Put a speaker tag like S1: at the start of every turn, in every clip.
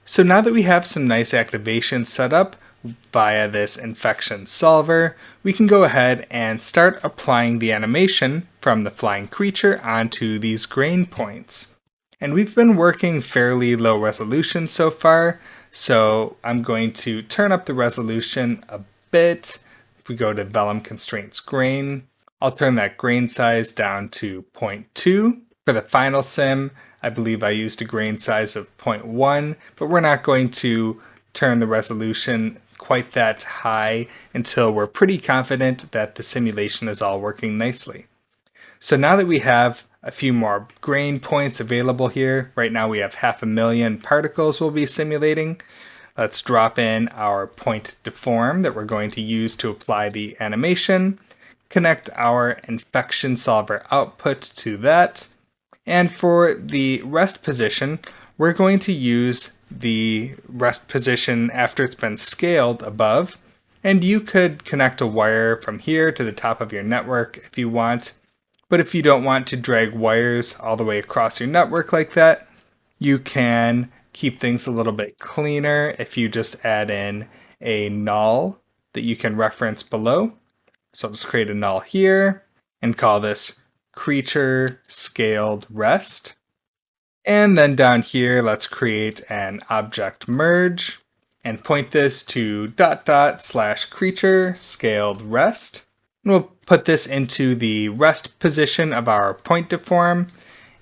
S1: So now that we have some nice activations set up via this infection solver, we can go ahead and start applying the animation from the flying creature onto these grain points. And we've been working fairly low resolution so far, so I'm going to turn up the resolution a bit. If we go to Vellum Constraints Grain, I'll turn that grain size down to 0.2. For the final sim, I believe I used a grain size of 0.1, but we're not going to turn the resolution quite that high until we're pretty confident that the simulation is all working nicely. So now that we have a few more grain points available here, right now we have 500,000 particles we'll be simulating. Let's drop in our point deform that we're going to use to apply the animation, connect our infection solver output to that, and for the rest position, we're going to use the rest position after it's been scaled above, and you could connect a wire from here to the top of your network if you want. But if you don't want to drag wires all the way across your network like that, you can keep things a little bit cleaner if you just add in a null that you can reference below. So I'll just create a null here and call this creature scaled rest. And then down here, let's create an object merge and point this to ... / creature scaled rest. And we'll put this into the rest position of our point deform.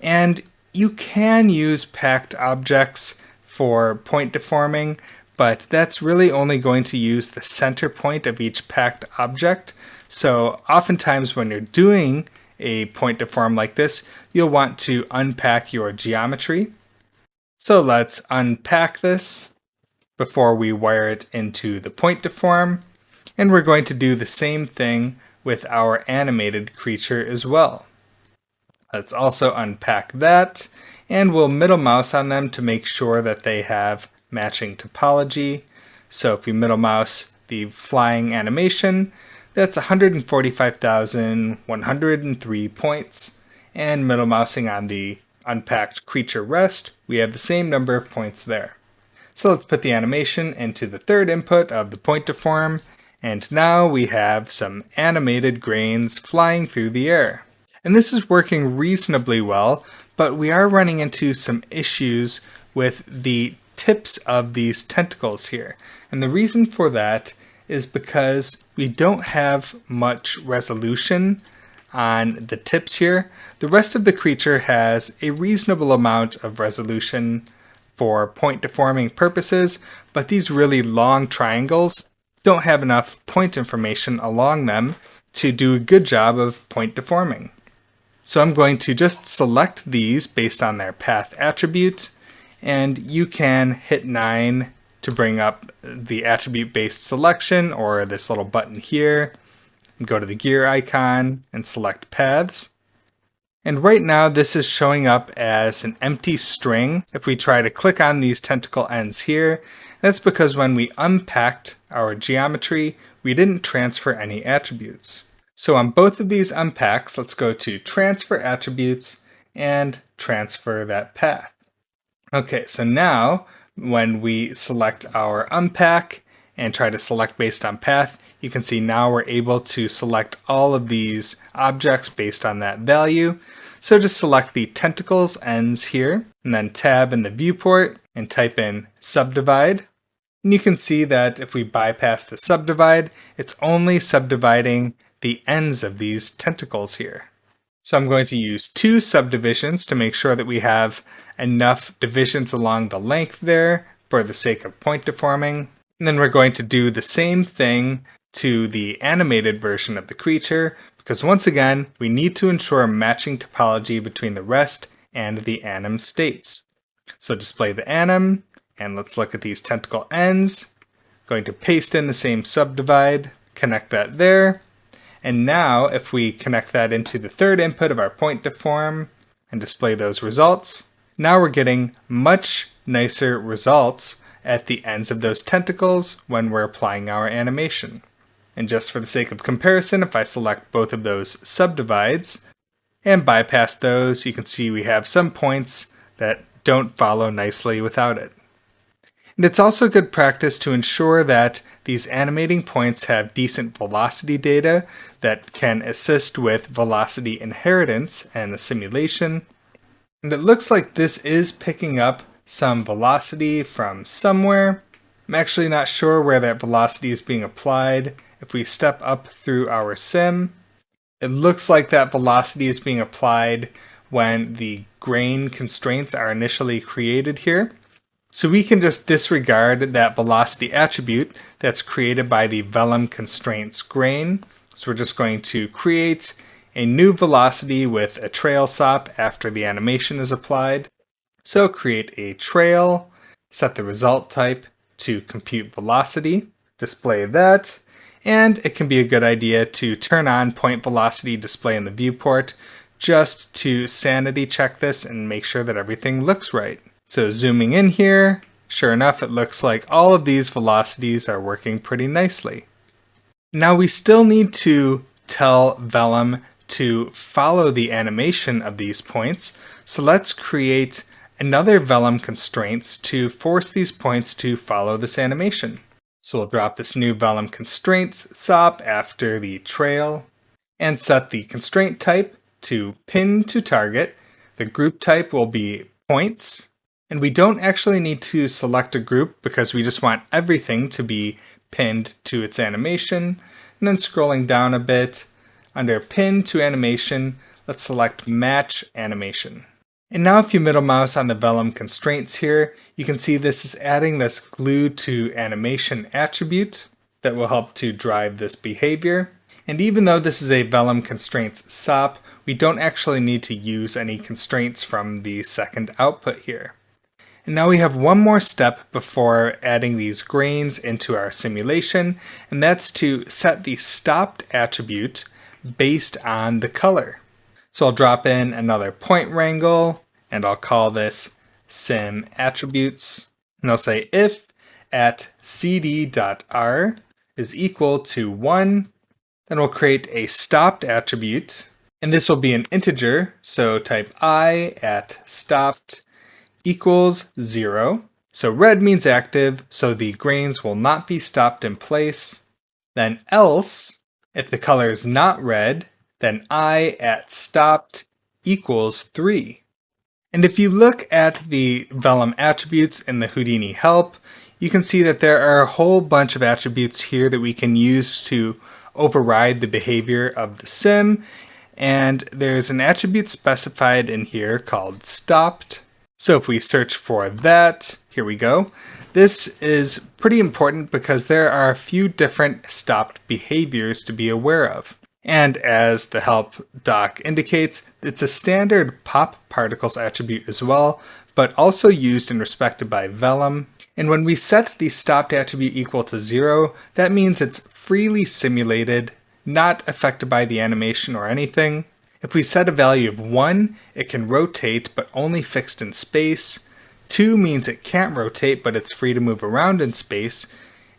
S1: And you can use packed objects for point deforming, but that's really only going to use the center point of each packed object. So oftentimes when you're doing a point deform like this, you'll want to unpack your geometry. So let's unpack this before we wire it into the point deform. And we're going to do the same thing with our animated creature as well. Let's also unpack that, and we'll middle mouse on them to make sure that they have matching topology. So if we middle mouse the flying animation, that's 145,103 points, and middle mousing on the unpacked creature rest, we have the same number of points there. So let's put the animation into the third input of the point deform, and now we have some animated grains flying through the air. And this is working reasonably well, but we are running into some issues with the tips of these tentacles here. And the reason for that is because we don't have much resolution on the tips here. The rest of the creature has a reasonable amount of resolution for point deforming purposes, but these really long triangles don't have enough point information along them to do a good job of point deforming. So I'm going to just select these based on their path attribute, and you can hit 9 to bring up the attribute-based selection, or this little button here, and go to the gear icon and select paths. And right now this is showing up as an empty string. If we try to click on these tentacle ends here, that's because when we unpacked our geometry, we didn't transfer any attributes. So on both of these unpacks, let's go to Transfer Attributes and transfer that path. Okay, so now when we select our unpack and try to select based on path, you can see now we're able to select all of these objects based on that value. So just select the tentacles ends here, and then tab in the viewport and type in subdivide. And you can see that if we bypass the subdivide, it's only subdividing the ends of these tentacles here. So I'm going to use 2 subdivisions to make sure that we have enough divisions along the length there for the sake of point deforming. And then we're going to do the same thing to the animated version of the creature, because once again, we need to ensure matching topology between the rest and the anim states. So display the anim, and let's look at these tentacle ends. Going to paste in the same subdivide, connect that there. And now if we connect that into the third input of our point deform and display those results, now we're getting much nicer results at the ends of those tentacles when we're applying our animation. And just for the sake of comparison, if I select both of those subdivides and bypass those, you can see we have some points that don't follow nicely without it. And it's also good practice to ensure that these animating points have decent velocity data that can assist with velocity inheritance and the simulation. And it looks like this is picking up some velocity from somewhere. I'm actually not sure where that velocity is being applied. If we step up through our sim, it looks like that velocity is being applied when the grain constraints are initially created here. So we can just disregard that velocity attribute that's created by the vellum constraints grain. So we're just going to create a new velocity with a trail SOP after the animation is applied. So create a trail, set the result type to compute velocity, display that, and it can be a good idea to turn on point velocity display in the viewport just to sanity check this and make sure that everything looks right. So zooming in here, sure enough, it looks like all of these velocities are working pretty nicely. Now we still need to tell Vellum to follow the animation of these points. So let's create another Vellum constraints to force these points to follow this animation. So we'll drop this new Vellum constraints SOP after the trail and set the constraint type to pin to target. The group type will be points. And we don't actually need to select a group because we just want everything to be pinned to its animation. And then scrolling down a bit, under Pin to Animation, let's select Match Animation. And now if you middle mouse on the Vellum constraints here, you can see this is adding this glue to animation attribute that will help to drive this behavior. And even though this is a Vellum constraints SOP, we don't actually need to use any constraints from the second output here. And now we have one more step before adding these grains into our simulation, and that's to set the stopped attribute based on the color. So I'll drop in another point wrangle, and I'll call this sim attributes. And I'll say if at cd.r is equal to 1, then we'll create a stopped attribute, and this will be an integer, so type I at stopped equals 0. So red means active, so the grains will not be stopped in place. Then else, if the color is not red, then I at stopped equals 3. And if you look at the Vellum attributes in the Houdini help, you can see that there are a whole bunch of attributes here that we can use to override the behavior of the sim. And there's an attribute specified in here called stopped. So if we search for that, here we go. This is pretty important because there are a few different stopped behaviors to be aware of. And as the help doc indicates, it's a standard pop particles attribute as well, but also used and respected by Vellum. And when we set the stopped attribute equal to 0, that means it's freely simulated, not affected by the animation or anything. If we set a value of 1, it can rotate, but only fixed in space. 2 means it can't rotate, but it's free to move around in space.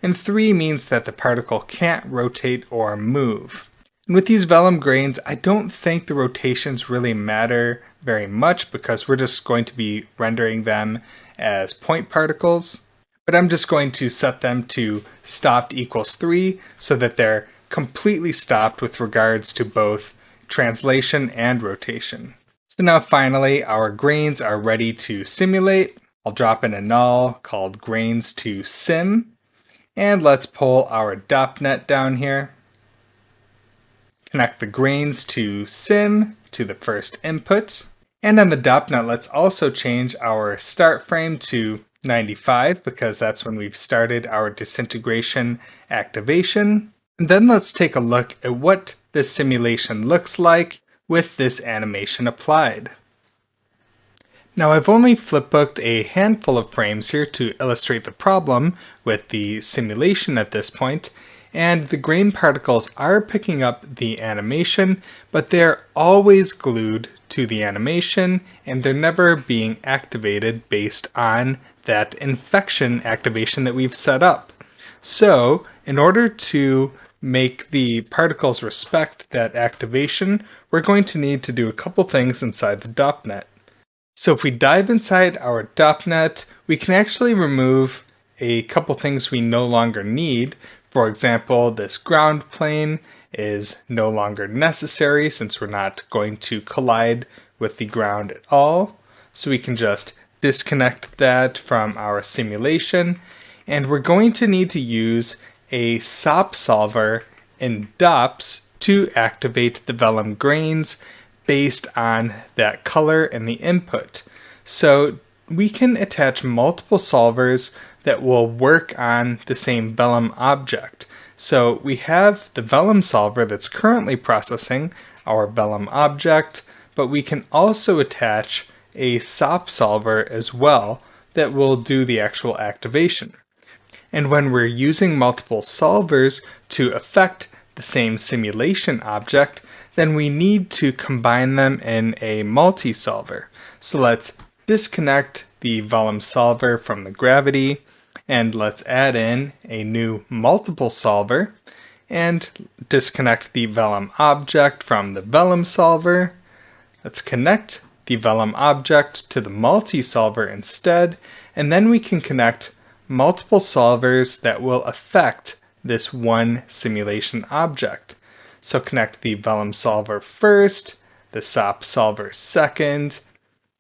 S1: And 3 means that the particle can't rotate or move. And with these Vellum grains, I don't think the rotations really matter very much because we're just going to be rendering them as point particles. But I'm just going to set them to stopped equals 3 so that they're completely stopped with regards to both translation and rotation. So now finally our grains are ready to simulate. I'll drop in a null called grains to sim, and let's pull our DOPNet down here. Connect the grains to sim to the first input, and on the DOPNet let's also change our start frame to 95 because that's when we've started our disintegration activation. And then let's take a look at what this simulation looks like with this animation applied. Now I've only flipbooked a handful of frames here to illustrate the problem with the simulation at this point, and the grain particles are picking up the animation, but they're always glued to the animation and they're never being activated based on that infection activation that we've set up. So in order to make the particles respect that activation, we're going to need to do a couple things inside the DOPNet. So if we dive inside our DOPNet, we can actually remove a couple things we no longer need. For example, this ground plane is no longer necessary since we're not going to collide with the ground at all. So we can just disconnect that from our simulation. And we're going to need to use a SOP solver in DOPS to activate the vellum grains based on that color and the input. So we can attach multiple solvers that will work on the same vellum object. So we have the vellum solver that's currently processing our vellum object, but we can also attach a SOP solver as well that will do the actual activation. And when we're using multiple solvers to affect the same simulation object, then we need to combine them in a multi-solver. So let's disconnect the vellum solver from the gravity, and let's add in a new multiple solver, and disconnect the vellum object from the vellum solver. Let's connect the vellum object to the multi-solver instead, and then we can connect multiple solvers that will affect this one simulation object. So connect the vellum solver first, the SOP solver second,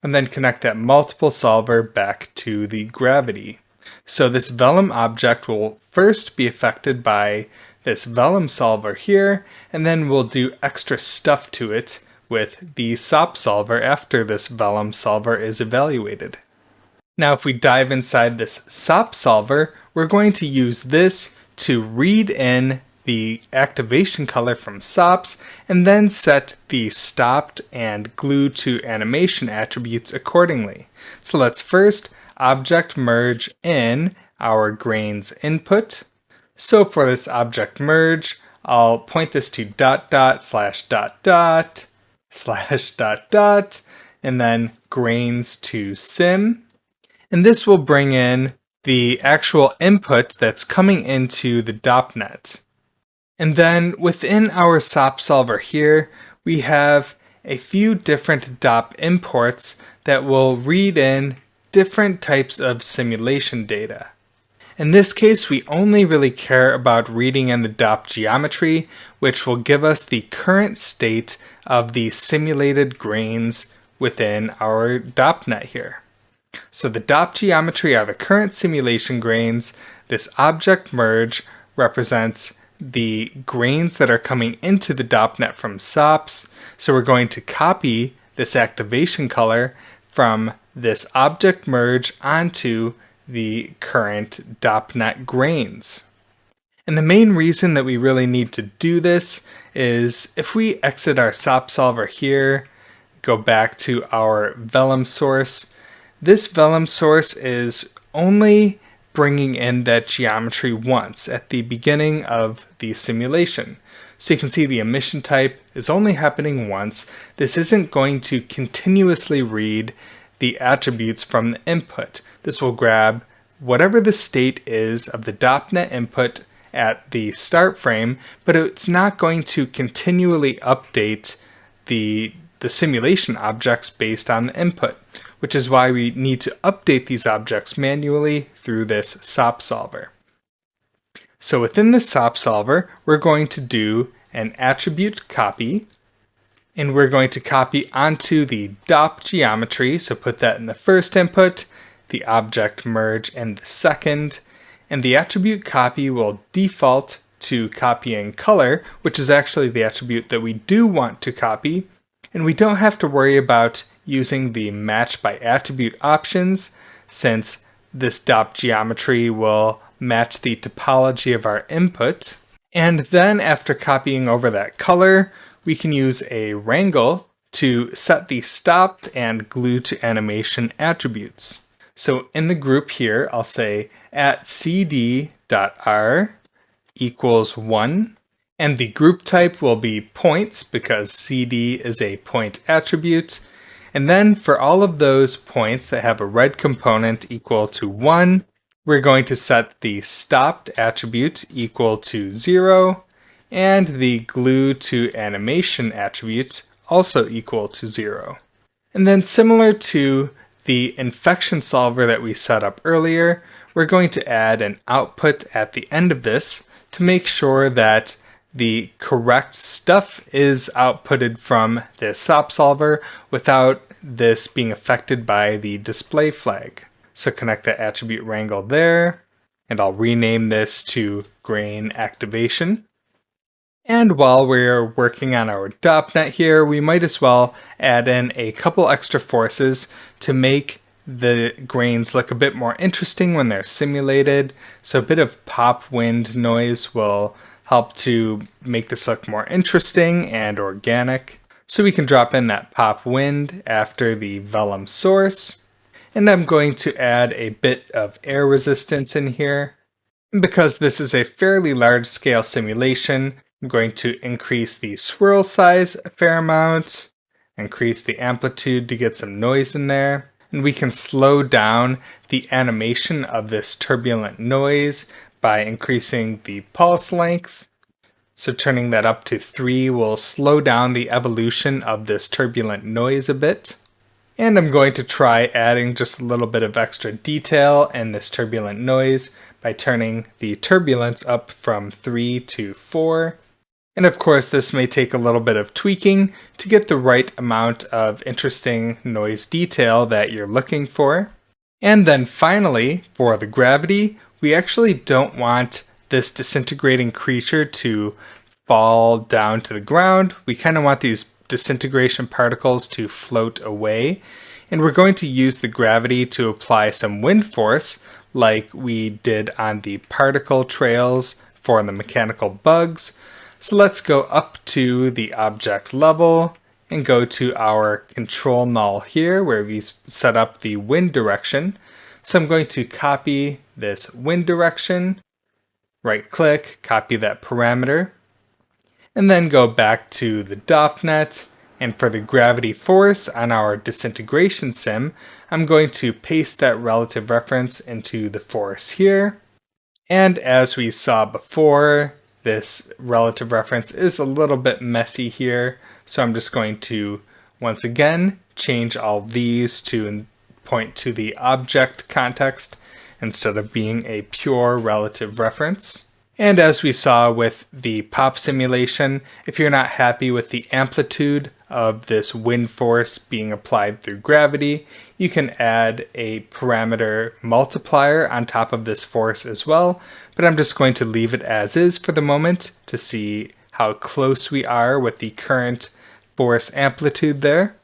S1: and then connect that multiple solver back to the gravity. So this vellum object will first be affected by this vellum solver here, and then we'll do extra stuff to it with the SOP solver after this vellum solver is evaluated. Now if we dive inside this SOP solver, we're going to use this to read in the activation color from SOPs and then set the stopped and glue to animation attributes accordingly. So let's first object merge in our grains input. So for this object merge, I'll point this to ... /... and then grains to sim. And this will bring in the actual input that's coming into the DOPNet. And then within our SOP solver here, we have a few different DOP imports that will read in different types of simulation data. In this case, we only really care about reading in the DOP geometry, which will give us the current state of the simulated grains within our DOPNet here. So the DOP geometry are the current simulation grains. This object merge represents the grains that are coming into the DOPNet from SOPs. So we're going to copy this activation color from this object merge onto the current DOPNet grains. And the main reason that we really need to do this is if we exit our SOP solver here, go back to our vellum source, this vellum source is only bringing in that geometry once at the beginning of the simulation. So you can see the emission type is only happening once. This isn't going to continuously read the attributes from the input. This will grab whatever the state is of the DOPNet input at the start frame, but it's not going to continually update the simulation objects based on the input, which is why we need to update these objects manually through this SOP solver. So within the SOP solver, we're going to do an attribute copy, and we're going to copy onto the DOP geometry, so put that in the first input, the object merge in the second, and the attribute copy will default to copying color, which is actually the attribute that we do want to copy, and we don't have to worry about using the match by attribute options since this DOP geometry will match the topology of our input. And then after copying over that color, we can use a wrangle to set the stopped and glue to animation attributes. So in the group here, I'll say @cd.r equals 1, and the group type will be points because CD is a point attribute. And then for all of those points that have a red component equal to 1, we're going to set the stopped attribute equal to 0, and the glue to animation attribute also equal to 0. And then similar to the infection solver that we set up earlier, we're going to add an output at the end of this to make sure that the correct stuff is outputted from this SOP solver without this being affected by the display flag. So connect the attribute wrangle there, and I'll rename this to grain activation. And while we're working on our DOPNet here, we might as well add in a couple extra forces to make the grains look a bit more interesting when they're simulated. So a bit of pop wind noise will help to make this look more interesting and organic. So we can drop in that pop wind after the vellum source. And I'm going to add a bit of air resistance in here. Because this is a fairly large scale simulation, I'm going to increase the swirl size a fair amount, increase the amplitude to get some noise in there, and we can slow down the animation of this turbulent noise by increasing the pulse length. So turning that up to 3 will slow down the evolution of this turbulent noise a bit. And I'm going to try adding just a little bit of extra detail in this turbulent noise by turning the turbulence up from 3 to 4. And of course, this may take a little bit of tweaking to get the right amount of interesting noise detail that you're looking for. And then finally, for the gravity, we actually don't want this disintegrating creature to fall down to the ground. We kind of want these disintegration particles to float away. And we're going to use the gravity to apply some wind force like we did on the particle trails for the mechanical bugs. So let's go up to the object level and go to our control null here where we set up the wind direction. So I'm going to copy this wind direction, right click, copy that parameter, and then go back to the DOPNet. And for the gravity force on our disintegration sim, I'm going to paste that relative reference into the force here. And as we saw before, this relative reference is a little bit messy here. So I'm just going to, once again, change all these to point to the object context instead of being a pure relative reference. And as we saw with the pop simulation, if you're not happy with the amplitude of this wind force being applied through gravity, you can add a parameter multiplier on top of this force as well, but I'm just going to leave it as is for the moment to see how close we are with the current force amplitude there.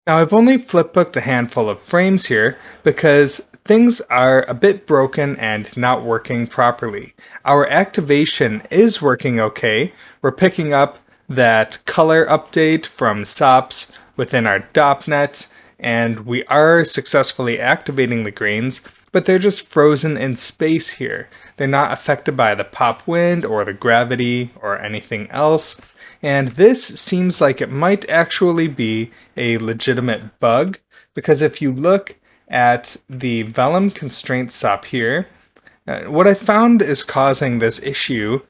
S1: Now I've only flipbooked a handful of frames here because things are a bit broken and not working properly. Our activation is working okay. We're picking up that color update from SOPs within our DOPNet, and we are successfully activating the grains, but they're just frozen in space here. They're not affected by the pop wind or the gravity or anything else. And this seems like it might actually be a legitimate bug, because if you look at the vellum constraint SOP here, what I found is causing this issue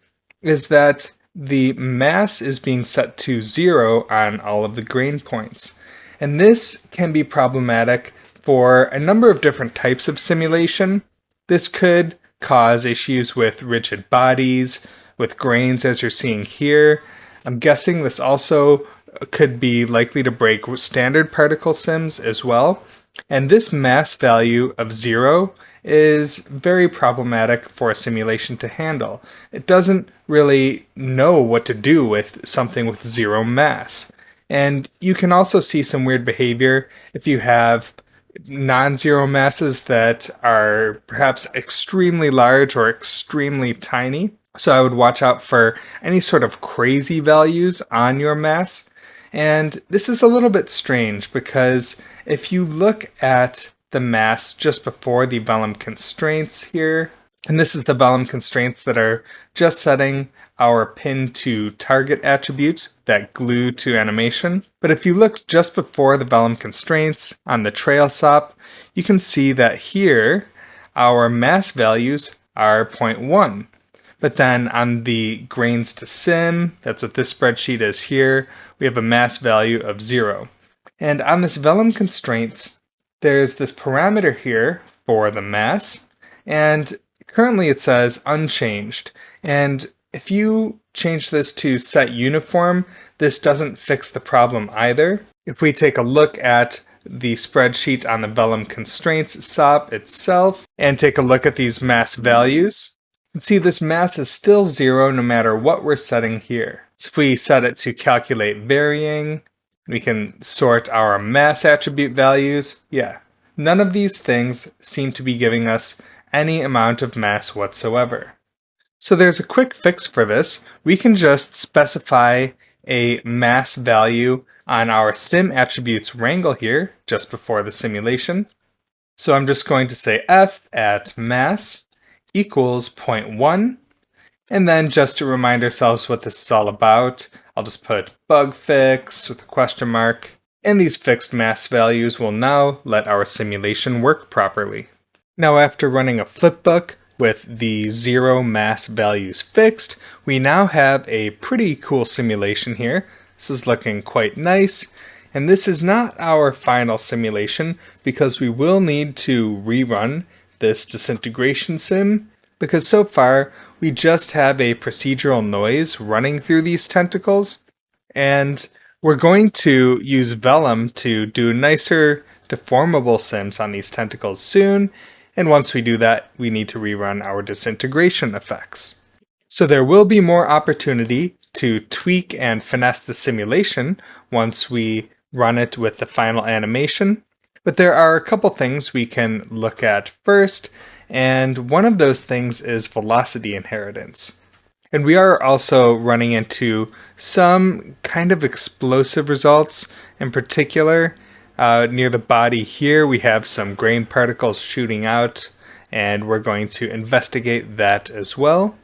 S1: is that the mass is being set to 0 on all of the grain points. And this can be problematic for a number of different types of simulation. This could cause issues with rigid bodies, with grains as you're seeing here. I'm guessing this also could be likely to break standard particle sims as well. And this mass value of 0 is very problematic for a simulation to handle. It doesn't really know what to do with something with 0 mass. And you can also see some weird behavior if you have non-zero masses that are perhaps extremely large or extremely tiny. So I would watch out for any sort of crazy values on your mass. And this is a little bit strange because if you look at the mass just before the vellum constraints here, and this is the vellum constraints that are just setting our pin to target attribute that glue to animation. But if you look just before the vellum constraints on the trail SOP, you can see that here our mass values are 0.1. But then on the grains to sim, that's what this spreadsheet is here, we have a mass value of 0. And on this vellum constraints, there's this parameter here for the mass, and currently it says unchanged. And if you change this to set uniform, this doesn't fix the problem either. If we take a look at the spreadsheet on the Vellum constraints SOP itself and take a look at these mass values, you can see this mass is still 0 no matter what we're setting here. So if we set it to calculate varying, we can sort our mass attribute values. Yeah, none of these things seem to be giving us any amount of mass whatsoever. So there's a quick fix for this. We can just specify a mass value on our sim attributes wrangle here just before the simulation. So I'm just going to say f at mass equals 0.1. And then just to remind ourselves what this is all about, I'll just put bug fix with a question mark. And these fixed mass values will now let our simulation work properly. Now after running a flipbook with the 0 mass values fixed, we now have a pretty cool simulation here. This is looking quite nice. And this is not our final simulation because we will need to rerun this disintegration sim, because so far we just have a procedural noise running through these tentacles, and we're going to use Vellum to do nicer deformable sims on these tentacles soon, and once we do that, we need to rerun our disintegration effects. So there will be more opportunity to tweak and finesse the simulation once we run it with the final animation, but there are a couple things we can look at first, and one of those things is velocity inheritance. And we are also running into some kind of explosive results. In particular, near the body here, we have some grain particles shooting out, and we're going to investigate that as well.